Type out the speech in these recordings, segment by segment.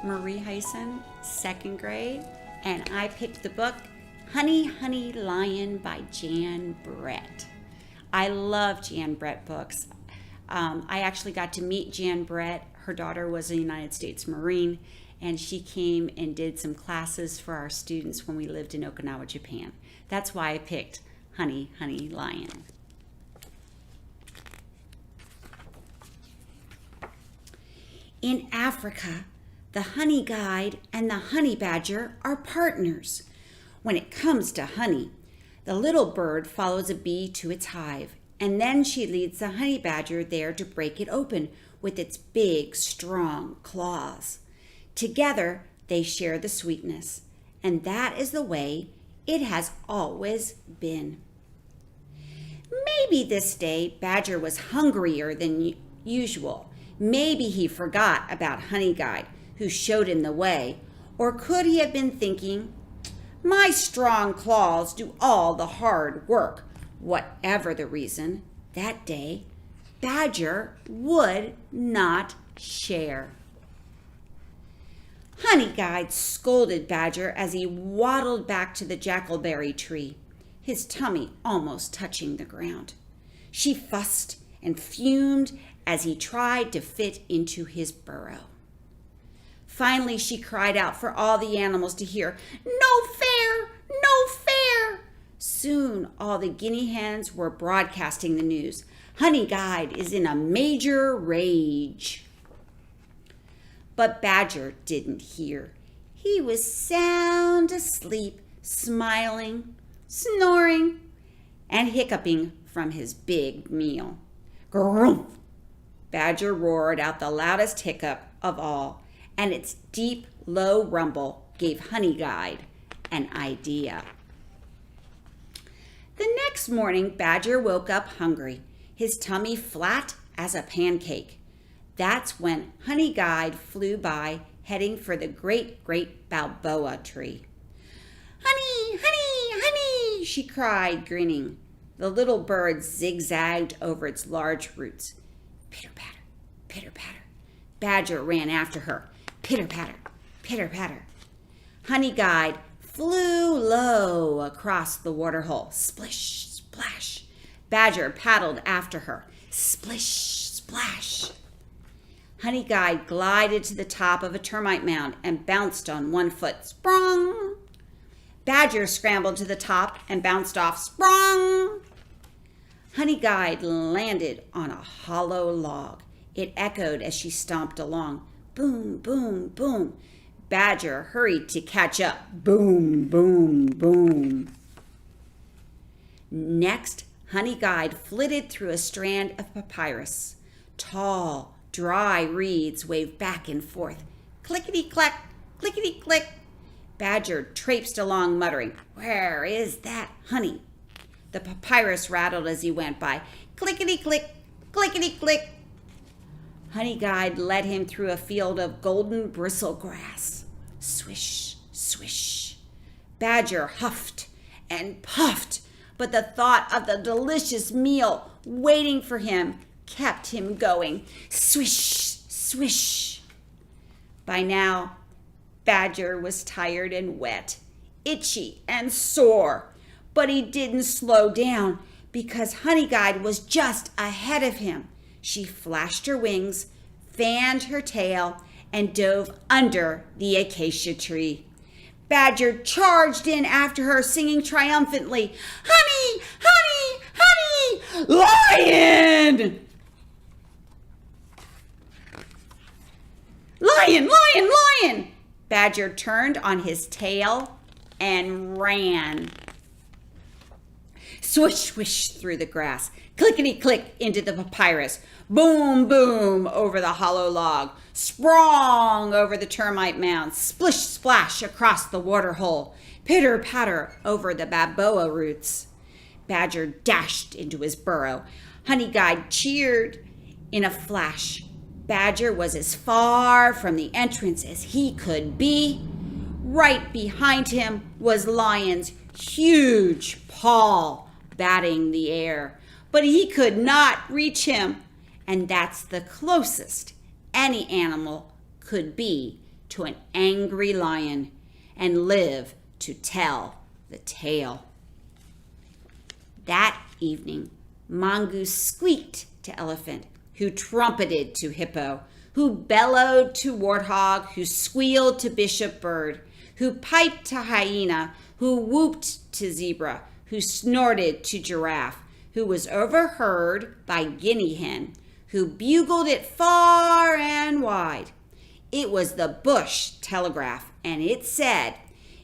Marie Hyson, second grade, and I picked the book Honey, Honey, Lion by Jan Brett. I love Jan Brett books. I actually got to meet Jan Brett. Her daughter was a United States Marine, and she came and did some classes for our students when we lived in Okinawa, Japan. That's why I picked Honey, Honey, Lion. In Africa, the honeyguide and the honey badger are partners. When it comes to honey, the little bird follows a bee to its hive, and then she leads the honey badger there to break it open with its big, strong claws. Together, they share the sweetness, and that is the way it has always been. Maybe this day Badger was hungrier than usual. Maybe he forgot about Honeyguide, who showed him the way, or could he have been thinking, my strong claws do all the hard work. Whatever the reason, that day, Badger would not share. Honeyguide scolded Badger as he waddled back to the jackalberry tree, his tummy almost touching the ground. She fussed and fumed as he tried to fit into his burrow. Finally, she cried out for all the animals to hear, "No fair! No fair!" Soon, all the guinea hens were broadcasting the news. Honeyguide is in a major rage. But Badger didn't hear. He was sound asleep, smiling, snoring, and hiccuping from his big meal. Grumph! Badger roared out the loudest hiccup of all, and its deep, low rumble gave Honeyguide an idea. The next morning, Badger woke up hungry, his tummy flat as a pancake. That's when Honeyguide flew by, heading for the great Balboa tree. "Honey, honey, honey," she cried, grinning. The little bird zigzagged over its large roots. Pitter-patter, pitter-patter. Badger ran after her. Pitter-patter, pitter-patter. Honeyguide flew low across the waterhole. Splish, splash. Badger paddled after her. Splish, splash. Honeyguide glided to the top of a termite mound and bounced on one foot. Sprung! Badger scrambled to the top and bounced off. Sprung! Honeyguide landed on a hollow log. It echoed as she stomped along. Boom, boom, boom. Badger hurried to catch up. Boom, boom, boom. Next, Honeyguide flitted through a strand of papyrus. Tall, dry reeds waved back and forth. Clickety-clack, clickety-click. Badger traipsed along muttering, "Where is that honey?" The papyrus rattled as he went by. Clickety-click, clickety-click. Honeyguide led him through a field of golden bristle grass. Swish, swish. Badger huffed and puffed, but the thought of the delicious meal waiting for him kept him going. Swish, swish. By now, Badger was tired and wet, itchy and sore, but he didn't slow down because Honeyguide was just ahead of him. She flashed her wings, fanned her tail, and dove under the acacia tree. Badger charged in after her, singing triumphantly, "Honey, honey, honey, lion! Lion, lion, lion!" Badger turned on his tail and ran. Swish, swish through the grass, clickety-click into the papyrus, boom, boom over the hollow log, sprong over the termite mound, splish, splash across the water hole, pitter-patter over the baboa roots. Badger dashed into his burrow. Honeyguide cheered in a flash. Badger was as far from the entrance as he could be. Right behind him was Lion's huge paw batting the air, but he could not reach him, and that's the closest any animal could be to an angry lion and live to tell the tale. That evening, Mongoose squeaked to Elephant, who trumpeted to Hippo, who bellowed to Warthog, who squealed to Bishop Bird, who piped to Hyena, who whooped to Zebra, who snorted to Giraffe, who was overheard by Guinea Hen, who bugled it far and wide. It was the Bush Telegraph, and it said,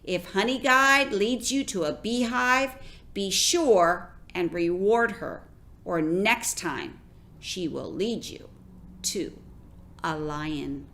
if Honeyguide leads you to a beehive, be sure and reward her, or next time she will lead you to a lion.